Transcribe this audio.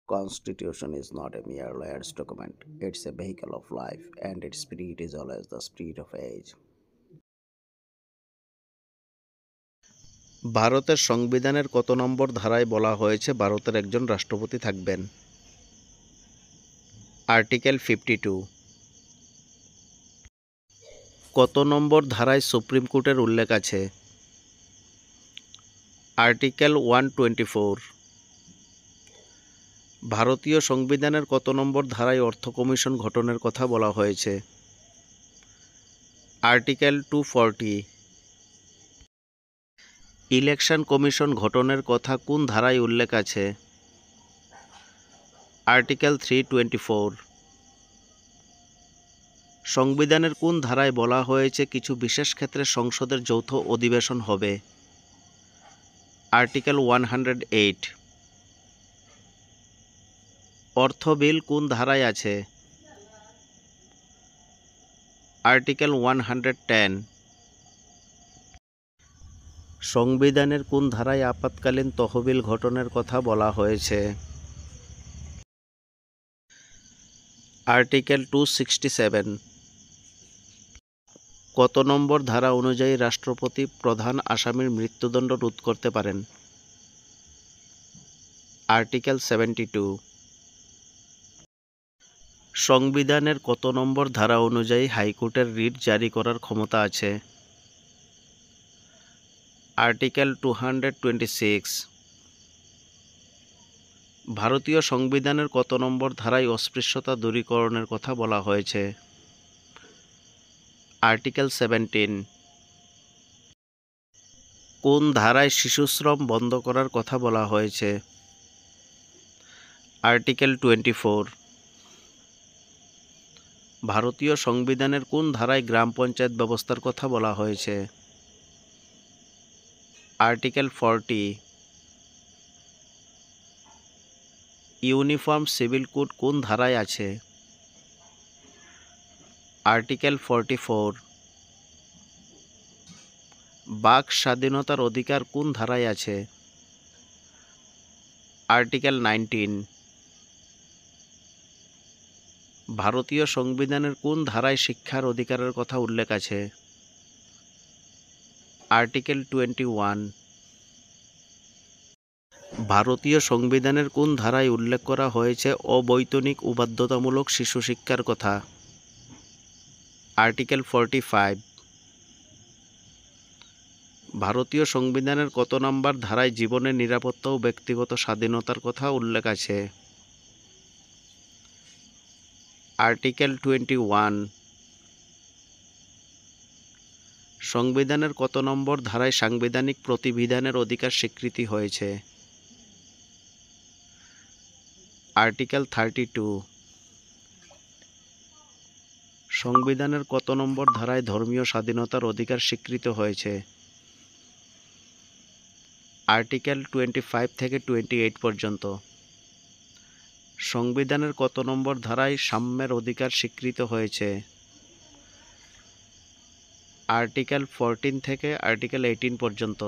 Constitution is not a mere lawyer's document. It's a vehicle of life, and its spirit is always the spirit of age. ভারতের সংবিধানের কত নম্বর ধারায় বলা হয়েছে ভারতের একজন রাষ্ট্রপতি থাকবেন? আর্টিকেল 52। কত নম্বর ধারায় সুপ্রিম কোর্টের উল্লেখ আছে? আর্টিকেল 124। ভারতীয় সংবিধানের কত নম্বর ধারায় অর্থ কমিশন গঠনের কথা বলা হয়েছে? আর্টিকেল 240। ইলেকশন কমিশন গঠনের কথা কোন ধারায় উল্লেখ আছে? আর্টিকেল 324। সংবিধানের কোন ধারায় বলা হয়েছে কিছু বিশেষ ক্ষেত্রে সংসদের যৌথ অধিবেশন হবে? আর্টিকেল 108। অর্থ বিল কোন ধারায় আছে? আর্টিকেল 110। সংবিধানের কোন ধারায় আপাতকালীন তহবিল গঠনের কথা বলা হয়েছে? আর্টিকেল 267। কত নম্বর ধারা অনুযায়ী রাষ্ট্রপতি প্রধান আসামির মৃত্যুদণ্ড রোধ করতে পারেন? আর্টিকেল 72। সংবিধানের কত নম্বর ধারা অনুযায়ী হাইকোর্টের রিট জারি করার ক্ষমতা আছে? আর্টিকেল 226। ভারতীয় সংবিধানের কত নম্বর ধারায় অস্পৃশ্যতা দূরীকরণের কথা বলা হয়েছে? আর্টিকেল 17। কোন ধারায় শিশুশ্রম বন্ধ করার কথা বলা হয়েছে? আর্টিকেল 24। ভারতীয় সংবিধানের কোন ধারায় গ্রাম পঞ্চায়েত ব্যবস্থার কথা বলা হয়েছে? আর্টিকেল 40। ইউনিফর্ম সিভিল কোড কোন ধারায় আছে? আর্টিকেল 44। বাক স্বাধীনতার অধিকার কোন ধারায় আছে? আর্টিকেল 19। ভারতীয় সংবিধানের কোন ধারায় শিক্ষার অধিকারের কথা উল্লেখ আছে? আর্টিকেল 21। ভারতীয় সংবিধানের কোন ধারায় উল্লেখ করা হয়েছে অবৈতনিক ও বাধ্যতামূলক শিশু শিক্ষার কথা? আর্টিকেল 45। ভারতীয় সংবিধানের কত নম্বর ধারায় জীবনের নিরাপত্তা ও ব্যক্তিগত স্বাধীনতার কথা উল্লেখ আছে? আর্টিকেল 21। সংবিধানের কত নম্বর ধারায় সাংবিধানিক প্রতিবিধানের অধিকার স্বীকৃতি হয়েছে? আর্টিকেল 32। সংবিধানের কত নম্বর ধারায় ধর্মীয় স্বাধীনতার অধিকার স্বীকৃত হয়েছে? আর্টিকেল 25 থেকে 28 পর্যন্ত। সংবিধানের কত নম্বর ধারায় সাম্যের অধিকার স্বীকৃত হয়েছে? আর্টিকেল 14 থেকে আর্টিকেল 18 পর্যন্ত।